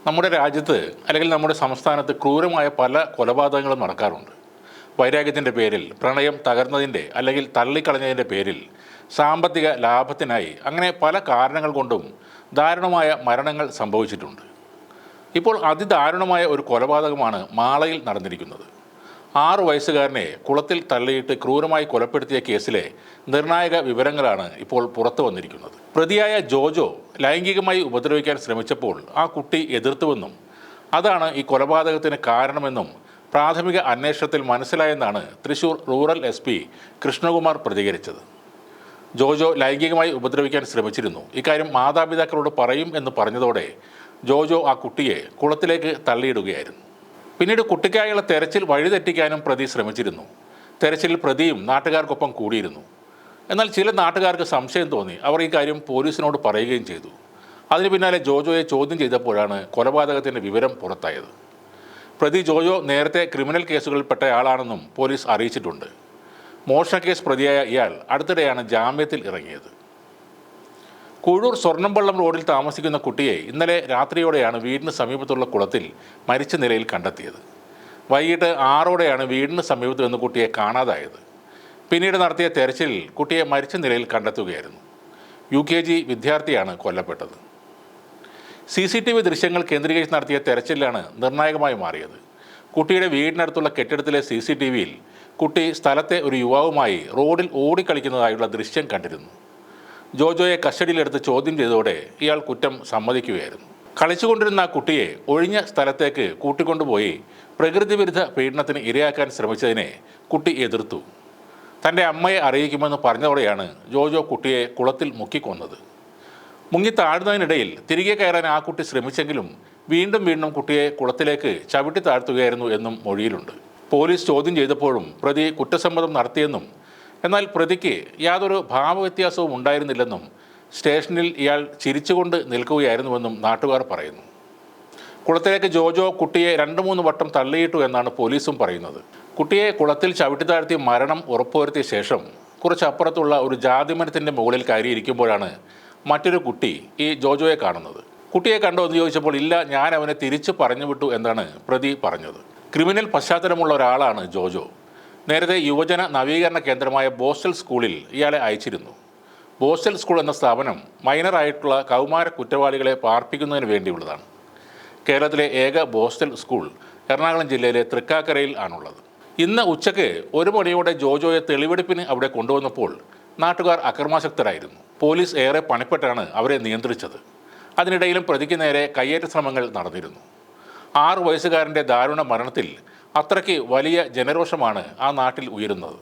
നമ്മുടെ രാജ്യത്ത് അല്ലെങ്കിൽ നമ്മുടെ സംസ്ഥാനത്ത് ക്രൂരമായ പല കൊലപാതകങ്ങളും നടക്കാറുണ്ട്. വൈരാഗ്യത്തിൻ്റെ പേരിൽ, പ്രണയം തകർന്നതിൻ്റെ അല്ലെങ്കിൽ തള്ളിക്കളഞ്ഞതിൻ്റെ പേരിൽ, സാമ്പത്തിക ലാഭത്തിനായി, അങ്ങനെ പല കാരണങ്ങൾ കൊണ്ടും ദാരുണമായ മരണങ്ങൾ സംഭവിച്ചിട്ടുണ്ട്. ഇപ്പോൾ അതിദാരുണമായ ഒരു കൊലപാതകമാണ് മാളയിൽ നടന്നിരിക്കുന്നത്. 6 വയസ്സുകാരനെ കുളത്തിൽ തള്ളിയിട്ട് ക്രൂരമായി കൊലപ്പെടുത്തിയ കേസിലെ നിർണായക വിവരങ്ങളാണ് ഇപ്പോൾ പുറത്തു വന്നിരിക്കുന്നത്. പ്രതിയായ ജോജോ ലൈംഗികമായി ഉപദ്രവിക്കാൻ ശ്രമിച്ചപ്പോൾ ആ കുട്ടി എതിർത്തുവെന്നും അതാണ് ഈ കൊലപാതകത്തിന് കാരണമെന്നും പ്രാഥമിക അന്വേഷണത്തിൽ മനസ്സിലായെന്നാണ് തൃശൂർ റൂറൽ SP കൃഷ്ണകുമാർ പ്രതികരിച്ചത്. ജോജോ ലൈംഗികമായി ഉപദ്രവിക്കാൻ ശ്രമിച്ചിരുന്നു, ഇക്കാര്യം മാതാപിതാക്കളോട് പറയും എന്ന് പറഞ്ഞതോടെ ജോജോ ആ കുട്ടിയെ കുളത്തിലേക്ക് തള്ളിയിടുകയായിരുന്നു. പിന്നീട് കുട്ടിക്കായുള്ള തെരച്ചിൽ വഴിതെറ്റിക്കാനും പ്രതി ശ്രമിച്ചിരുന്നു. തെരച്ചിലിൽ പ്രതിയും നാട്ടുകാർക്കൊപ്പം കൂടിയിരുന്നു. എന്നാൽ ചില നാട്ടുകാർക്ക് സംശയം തോന്നി. അവർ ഈ കാര്യം പോലീസിനോട് പറയുകയും ചെയ്തു. അതിന് പിന്നാലെ ജോജോയെ ചോദ്യം ചെയ്തപ്പോഴാണ് കൊലപാതകത്തിൻ്റെ വിവരം പുറത്തായത്. പ്രതി ജോജോ നേരത്തെ ക്രിമിനൽ കേസുകളിൽപ്പെട്ടയാളാണെന്നും പോലീസ് അറിയിച്ചിട്ടുണ്ട്. മോഷണക്കേസ് പ്രതിയായ ഇയാൾ അടുത്തിടെയാണ് ജാമ്യത്തിൽ ഇറങ്ങിയത്. കൂഴൂർ സ്വർണ്ണംപള്ളം റോഡിൽ താമസിക്കുന്ന കുട്ടിയെ ഇന്നലെ രാത്രിയോടെയാണ് വീടിന് സമീപത്തുള്ള കുളത്തിൽ മരിച്ച നിലയിൽ കണ്ടെത്തിയത്. വൈകിട്ട് 6ഓടെയാണ് വീടിന് സമീപത്ത് നിന്ന് കുട്ടിയെ കാണാതായത്. പിന്നീട് നടത്തിയ തെരച്ചിലിൽ കുട്ടിയെ മരിച്ച നിലയിൽ കണ്ടെത്തുകയായിരുന്നു. UKG വിദ്യാർത്ഥിയാണ് കൊല്ലപ്പെട്ടത്. CCTV ദൃശ്യങ്ങൾ കേന്ദ്രീകരിച്ച് നടത്തിയ തെരച്ചിലാണ് നിർണായകമായി മാറിയത്. കുട്ടിയുടെ വീടിനടുത്തുള്ള കെട്ടിടത്തിലെ CCTVയിൽ കുട്ടി സ്ഥലത്തെ ഒരു യുവാവുമായി റോഡിൽ ഓടിക്കളിക്കുന്നതായുള്ള ദൃശ്യം കണ്ടിരുന്നു. ജോജോയെ കസ്റ്റഡിയിലെടുത്ത് ചോദ്യം ചെയ്തതോടെ ഇയാൾ കുറ്റം സമ്മതിക്കുകയായിരുന്നു. കളിച്ചുകൊണ്ടിരുന്ന ആ കുട്ടിയെ ഒഴിഞ്ഞ സ്ഥലത്തേക്ക് കൂട്ടിക്കൊണ്ടുപോയി പ്രകൃതി വിരുദ്ധ പീഡനത്തിന് ഇരയാക്കാൻ ശ്രമിച്ചതിനെ കുട്ടി എതിർത്തു. തൻ്റെ അമ്മയെ അറിയിക്കുമെന്ന് പറഞ്ഞതോടെയാണ് ജോജോ കുട്ടിയെ കുളത്തിൽ മുക്കിക്കൊന്നത്. മുങ്ങി താഴ്ന്നതിനിടയിൽ തിരികെ കയറാൻ ആ കുട്ടി ശ്രമിച്ചെങ്കിലും വീണ്ടും കുട്ടിയെ കുളത്തിലേക്ക് ചവിട്ടി താഴ്ത്തുകയായിരുന്നു എന്നും മൊഴിയിലുണ്ട്. പോലീസ് ചോദ്യം ചെയ്തപ്പോഴും പ്രതി കുറ്റസമ്മതം നടത്തിയെന്നും എന്നാൽ പ്രതിക്ക് യാതൊരു ഭാവവ്യത്യാസവും ഉണ്ടായിരുന്നില്ലെന്നും സ്റ്റേഷനിൽ ഇയാൾ ചിരിച്ചുകൊണ്ട് നിൽക്കുകയായിരുന്നുവെന്നും നാട്ടുകാർ പറയുന്നു. കുളത്തിലേക്ക് ജോജോ കുട്ടിയെ 2-3 വട്ടം തള്ളിയിട്ടു എന്നാണ് പോലീസും പറയുന്നത്. കുട്ടിയെ കുളത്തിൽ ചവിട്ടിത്താഴ്ത്തി മരണം ഉറപ്പുവരുത്തിയ ശേഷം കുറച്ചപ്പുറത്തുള്ള ഒരു ജാതിമരത്തിൻ്റെ മുകളിൽ കയറിയിരിക്കുമ്പോഴാണ് മറ്റൊരു കുട്ടി ഈ ജോജോയെ കാണുന്നത്. കുട്ടിയെ കണ്ടോ എന്ന് ചോദിച്ചപ്പോൾ ഇല്ല, ഞാൻ അവനെ തിരിച്ചു പറഞ്ഞു വിട്ടു എന്നാണ് പ്രതി പറഞ്ഞത്. ക്രിമിനൽ പശ്ചാത്തലമുള്ള ഒരാളാണ് ജോജോ. നേരത്തെ യുവജന നവീകരണ കേന്ദ്രമായ ബോസ്റ്റൽ സ്കൂളിൽ ഇയാളെ അയച്ചിരുന്നു. ബോസ്റ്റൽ സ്കൂൾ എന്ന സ്ഥാപനം മൈനറായിട്ടുള്ള കൗമാര കുറ്റവാളികളെ പാർപ്പിക്കുന്നതിന് വേണ്ടിയുള്ളതാണ്. കേരളത്തിലെ ഏക ബോസ്റ്റൽ സ്കൂൾ എറണാകുളം ജില്ലയിലെ തൃക്കാക്കരയിൽ ആണുള്ളത്. ഇന്ന് ഉച്ചയ്ക്ക് 1 മണിയോടെ ജോജോയെ തെളിവെടുപ്പിന് അവിടെ കൊണ്ടുവന്നപ്പോൾ നാട്ടുകാർ അക്രമാസക്തരായിരുന്നു. പോലീസ് ഏറെ പണിപ്പെട്ടാണ് അവരെ നിയന്ത്രിച്ചത്. അതിനിടയിലും പ്രതിക്ക് നേരെ കയ്യേറ്റ ശ്രമങ്ങൾ നടന്നിരുന്നു. 6 വയസ്സുകാരൻ്റെ ദാരുണ മരണത്തിൽ അത്രയ്ക്ക് വലിയ ജനരോഷമാണ് ആ നാട്ടിൽ ഉയരുന്നത്.